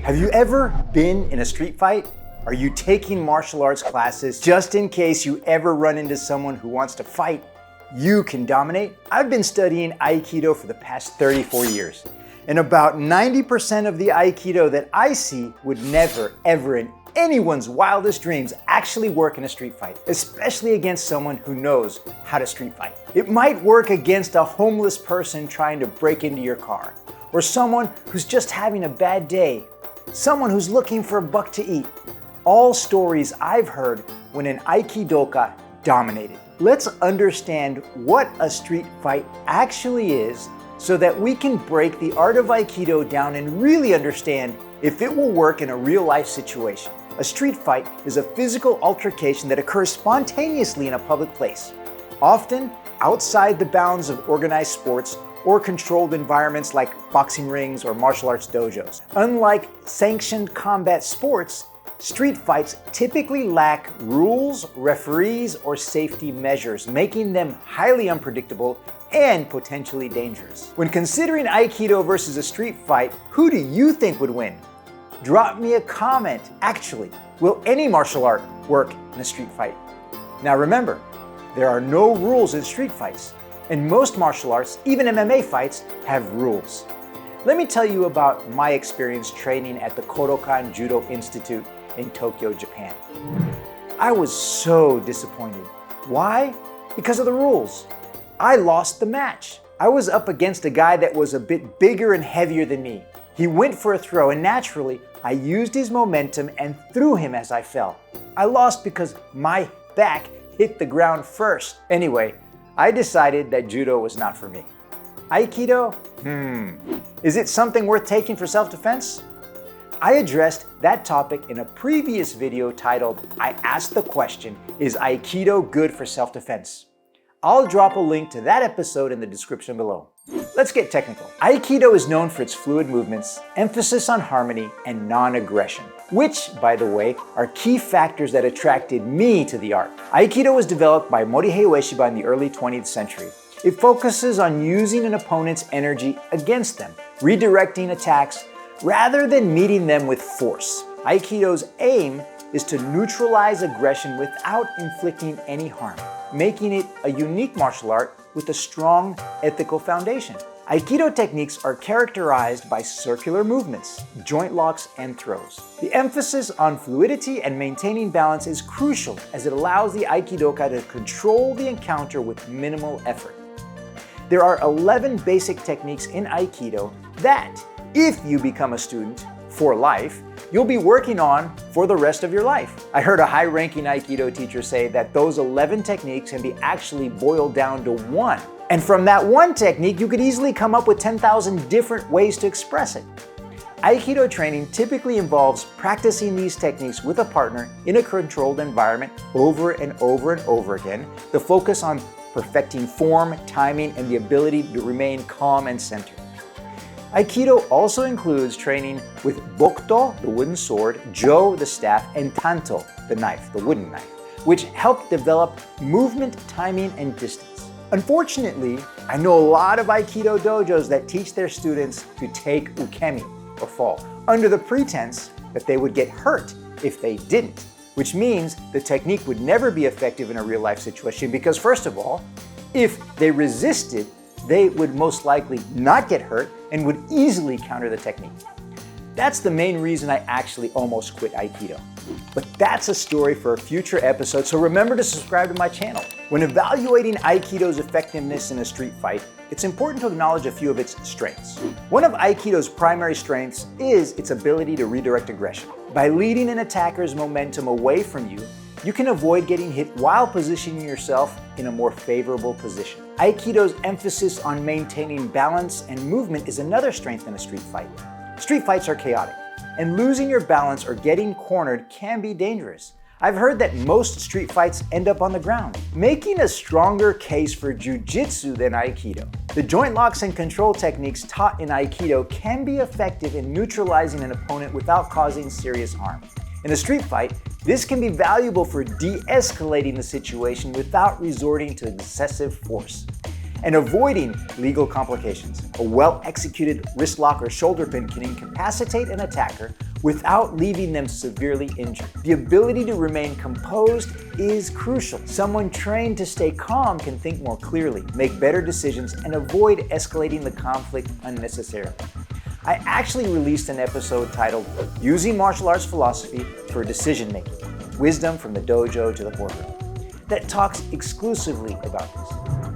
Have you ever been in a street fight? Are you taking martial arts classes just in case you ever run into someone who wants to fight? You can dominate. I've been studying Aikido for the past 34 years. And about 90% of the Aikido that I see would never, ever in anyone's wildest dreams actually work in a street fight, especially against someone who knows how to street fight. It might work against a homeless person trying to break into your car, or someone who's just having a bad day, someone who's looking for a buck to eat. All stories I've heard when an Aikidoka dominated. Let's understand what a street fight actually is so that we can break the art of Aikido down and really understand if it will work in a real-life situation. A street fight is a physical altercation that occurs spontaneously in a public place, often outside the bounds of organized sports or controlled environments like boxing rings or martial arts dojos. Unlike sanctioned combat sports, street fights typically lack rules, referees, or safety measures, making them highly unpredictable and potentially dangerous. When considering Aikido versus a street fight, who do you think would win? Drop me a comment. Actually, will any martial art work in a street fight? Now remember, there are no rules in street fights, and most martial arts, even MMA fights, have rules. Let me tell you about my experience training at the Kodokan Judo Institute in Tokyo, Japan. I was so disappointed. Why? Because of the rules. I lost the match. I was up against a guy that was a bit bigger and heavier than me. He went for a throw, and naturally, I used his momentum and threw him as I fell. I lost because my back hit the ground first. Anyway, I decided that judo was not for me. Aikido? Is it something worth taking for self-defense? I addressed that topic in a previous video titled, I Asked the Question, is Aikido good for self-defense? I'll drop a link to that episode in the description below. Let's get technical. Aikido is known for its fluid movements, emphasis on harmony, and non-aggression, which, by the way, are key factors that attracted me to the art. Aikido was developed by Morihei Ueshiba in the early 20th century. It focuses on using an opponent's energy against them, redirecting attacks rather than meeting them with force. Aikido's aim is to neutralize aggression without inflicting any harm, making it a unique martial art with a strong ethical foundation. Aikido techniques are characterized by circular movements, joint locks, and throws. The emphasis on fluidity and maintaining balance is crucial as it allows the Aikidoka to control the encounter with minimal effort. There are 11 basic techniques in Aikido that, if you become a student for life, you'll be working on for the rest of your life. I heard a high-ranking Aikido teacher say that those 11 techniques can be actually boiled down to one. And from that one technique, you could easily come up with 10,000 different ways to express it. Aikido training typically involves practicing these techniques with a partner in a controlled environment over and over and over again. The focus on perfecting form, timing, and the ability to remain calm and centered. Aikido also includes training with Bokuto, the wooden sword, Jo, the staff, and Tanto, the knife, the wooden knife, which help develop movement, timing, and distance. Unfortunately, I know a lot of Aikido dojos that teach their students to take ukemi, or fall, under the pretense that they would get hurt if they didn't, which means the technique would never be effective in a real-life situation because, first of all, if they resisted, they would most likely not get hurt and would easily counter the technique. That's the main reason I actually almost quit Aikido. But that's a story for a future episode, so remember to subscribe to my channel. When evaluating Aikido's effectiveness in a street fight, it's important to acknowledge a few of its strengths. One of Aikido's primary strengths is its ability to redirect aggression. By leading an attacker's momentum away from you, you can avoid getting hit while positioning yourself in a more favorable position. Aikido's emphasis on maintaining balance and movement is another strength in a street fight. Street fights are chaotic, and losing your balance or getting cornered can be dangerous. I've heard that most street fights end up on the ground, making a stronger case for Jiu-Jitsu than Aikido. The joint locks and control techniques taught in Aikido can be effective in neutralizing an opponent without causing serious harm. In a street fight, this can be valuable for de-escalating the situation without resorting to excessive force and avoiding legal complications. A well-executed wrist lock or shoulder pin can incapacitate an attacker without leaving them severely injured. The ability to remain composed is crucial. Someone trained to stay calm can think more clearly, make better decisions, and avoid escalating the conflict unnecessarily. I actually released an episode titled Using Martial Arts Philosophy for Decision Making, Wisdom from the Dojo to the Boardroom, that talks exclusively about this.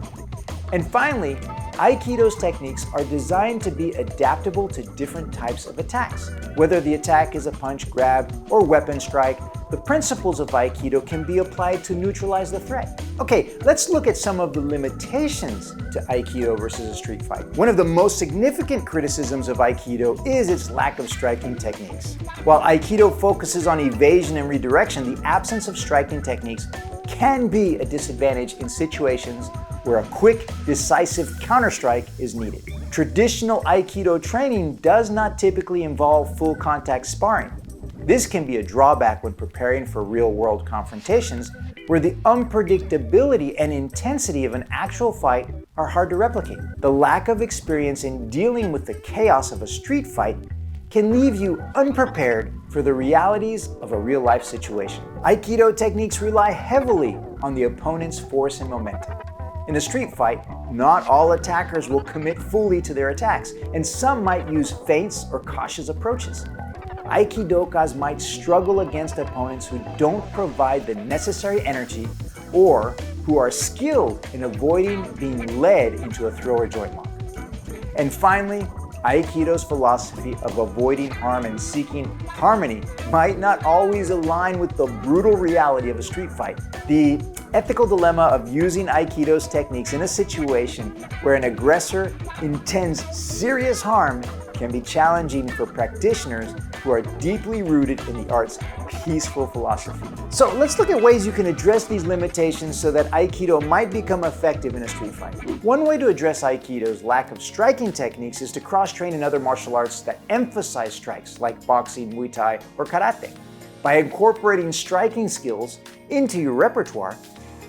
And finally, Aikido's techniques are designed to be adaptable to different types of attacks. Whether the attack is a punch, grab, or weapon strike, the principles of Aikido can be applied to neutralize the threat. Okay, let's look at some of the limitations to Aikido versus a street fight. One of the most significant criticisms of Aikido is its lack of striking techniques. While Aikido focuses on evasion and redirection, the absence of striking techniques can be a disadvantage in situations where a quick, decisive counterstrike is needed. Traditional Aikido training does not typically involve full contact sparring. This can be a drawback when preparing for real-world confrontations where the unpredictability and intensity of an actual fight are hard to replicate. The lack of experience in dealing with the chaos of a street fight can leave you unprepared for the realities of a real-life situation. Aikido techniques rely heavily on the opponent's force and momentum. In a street fight, not all attackers will commit fully to their attacks, and some might use feints or cautious approaches. Aikidokas might struggle against opponents who don't provide the necessary energy or who are skilled in avoiding being led into a throw or joint lock. And finally, Aikido's philosophy of avoiding harm and seeking harmony might not always align with the brutal reality of a street fight. The ethical dilemma of using Aikido's techniques in a situation where an aggressor intends serious harm can be challenging for practitioners who are deeply rooted in the art's peaceful philosophy. So let's look at ways you can address these limitations so that Aikido might become effective in a street fight. One way to address Aikido's lack of striking techniques is to cross-train in other martial arts that emphasize strikes, like boxing, Muay Thai, or Karate. By incorporating striking skills into your repertoire,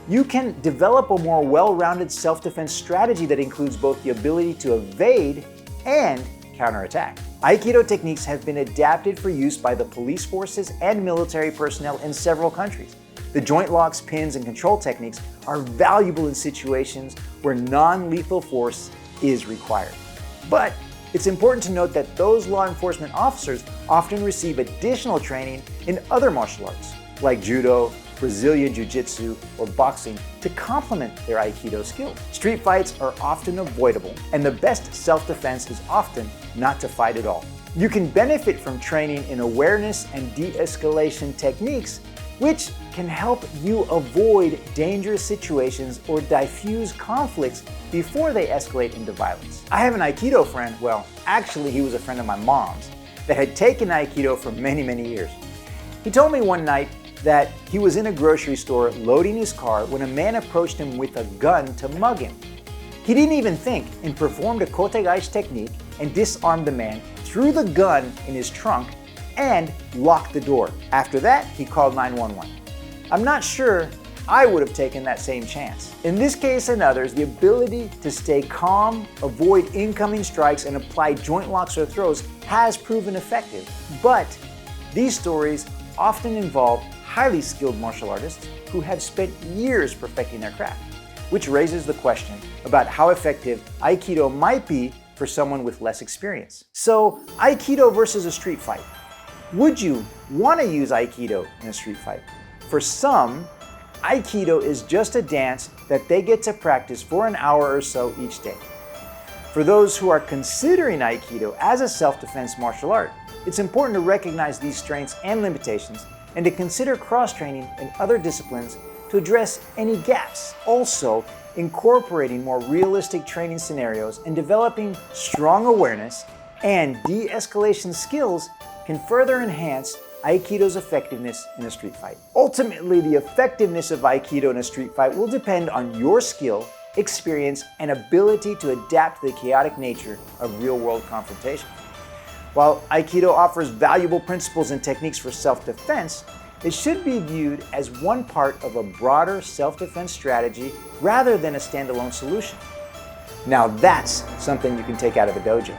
you can develop a more well-rounded self-defense strategy that includes both the ability to evade and counterattack. Aikido techniques have been adapted for use by the police forces and military personnel in several countries. The joint locks, pins, and control techniques are valuable in situations where non-lethal force is required. But it's important to note that those law enforcement officers often receive additional training in other martial arts, like judo, Brazilian jiu-jitsu, or boxing to complement their Aikido skills. Street fights are often avoidable, and the best self-defense is often not to fight at all. You can benefit from training in awareness and de-escalation techniques, which can help you avoid dangerous situations or diffuse conflicts before they escalate into violence. I have an Aikido friend, well, actually he was a friend of my mom's, that had taken Aikido for many, many years. He told me one night that he was in a grocery store loading his car when a man approached him with a gun to mug him. He didn't even think and performed a kotegaeshi technique and disarmed the man, threw the gun in his trunk, and locked the door. After that, he called 911. I'm not sure I would have taken that same chance. In this case and others, the ability to stay calm, avoid incoming strikes, and apply joint locks or throws has proven effective. But these stories often involve highly skilled martial artists who have spent years perfecting their craft, which raises the question about how effective Aikido might be for someone with less experience. So, Aikido versus a street fight. Would you want to use Aikido in a street fight? For some, Aikido is just a dance that they get to practice for an hour or so each day. For those who are considering Aikido as a self-defense martial art, it's important to recognize these strengths and limitations and to consider cross-training in other disciplines to address any gaps. Also, incorporating more realistic training scenarios and developing strong awareness and de-escalation skills can further enhance Aikido's effectiveness in a street fight. Ultimately, the effectiveness of Aikido in a street fight will depend on your skill, experience, and ability to adapt to the chaotic nature of real-world confrontations. While Aikido offers valuable principles and techniques for self-defense, it should be viewed as one part of a broader self-defense strategy rather than a standalone solution. Now that's something you can take out of the dojo.